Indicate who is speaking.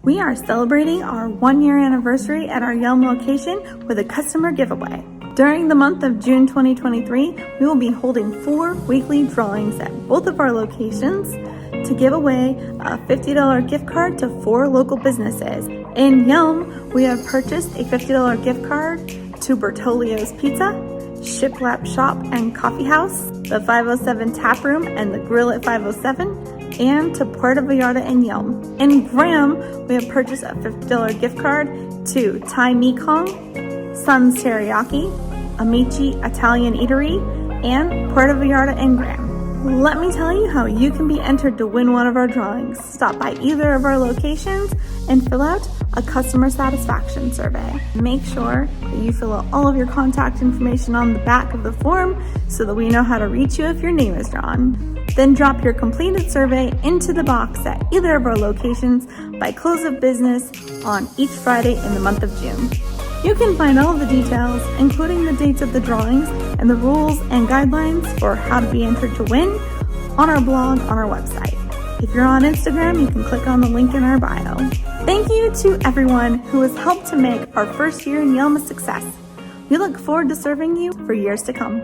Speaker 1: We are celebrating our 1-year anniversary at our Yelm location with a customer giveaway. During the month of June 2023, we will be holding 4 weekly drawings at both of our locations to give away a $50 gift card to 4 local businesses. In Yelm, we have purchased a $50 gift card to Bertolio's Pizza, Shiplap Shop and Coffee House, the 507 Tap Room and the Grill at 507, and to Puerto Vallarta and Yelm. In Graham, we have purchased a $50 gift card to Thai Mekong, Sun's Teriyaki, Amici Italian Eatery, and Puerto Vallarta and Graham. Let me tell you how you can be entered to win one of our drawings. Stop by either of our locations and fill out a customer satisfaction survey. Make sure that you fill out all of your contact information on the back of the form so that we know how to reach you if your name is drawn. Then drop your completed survey into the box at either of our locations by close of business on each Friday in the month of June. You can find all of the details, including the dates of the drawings and the rules and guidelines for how to be entered to win, on our blog on our website. If you're on Instagram, you can click on the link in our bio. Thank you to everyone who has helped to make our first year in Yelm a success. We look forward to serving you for years to come.